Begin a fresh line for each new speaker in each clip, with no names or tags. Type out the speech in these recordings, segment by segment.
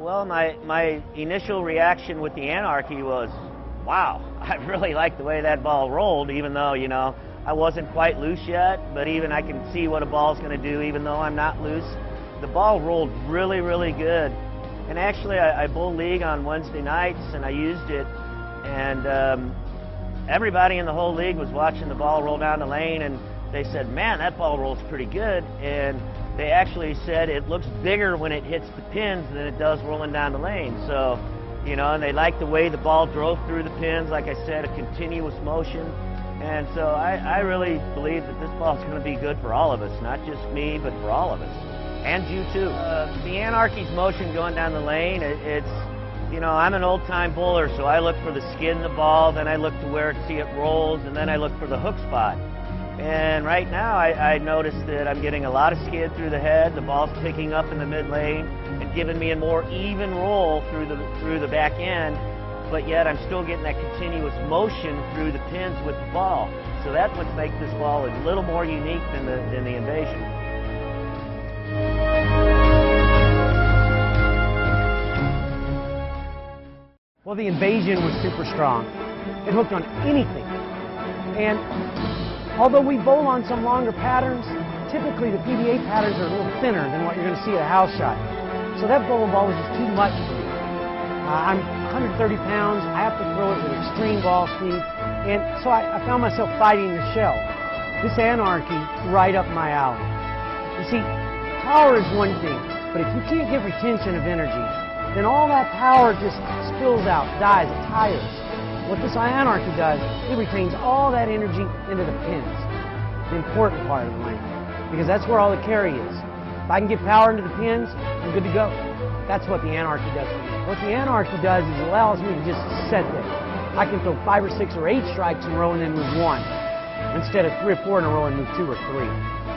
Well, my initial reaction with the Anarchy was, wow, I really like the way that ball rolled, even though, you know, I wasn't quite loose yet, but even I can see what a ball's going to do even though I'm not loose. The ball rolled really, really good. And actually, I bull league on Wednesday nights, and I used it, and everybody in the whole league was watching the ball roll down the lane, and they said, man, that ball rolls pretty good. And they actually said it looks bigger when it hits the pins than it does rolling down the lane. So, you know, and they liked the way the ball drove through the pins, like I said, a continuous motion. And so I really believe that this ball is going to be good for all of us, not just me, but for all of us. And you too. The Anarchy's motion going down the lane, it's, you know, I'm an old-time bowler, so I look for the skin of the ball, then I look to where it rolls, and then I look for the hook spot. And right now, I noticed that I'm getting a lot of skid through the head, the ball's picking up in the mid lane, and giving me a more even roll through the back end, but yet I'm still getting that continuous motion through the pins with the ball. So that's what makes this ball a little more unique than the Invasion.
Well, the Invasion was super strong. It hooked on anything. And although we bowl on some longer patterns, typically the PDA patterns are a little thinner than what you're going to see at a house shot. So that bowling ball was just too much for me. I'm 130 pounds. I have to throw it with extreme ball speed. And so I found myself fighting the shell. This Anarchy, right up my alley. You see, power is one thing, but if you can't get retention of energy, then all that power just spills out, dies, it tires. What this Anarchy does, it retains all that energy into the pins, the important part of the lane, because that's where all the carry is. If I can get power into the pins, I'm good to go. That's what the Anarchy does for me. What the Anarchy does is it allows me to just set there. I can throw 5 or 6 or 8 strikes in a row and then move 1, instead of 3 or 4 in a row and move 2 or 3.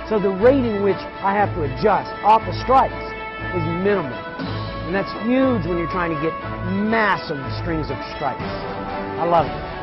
So the rate in which I have to adjust off the strikes is minimal. And that's huge when you're trying to get massive strings of strikes. I love it.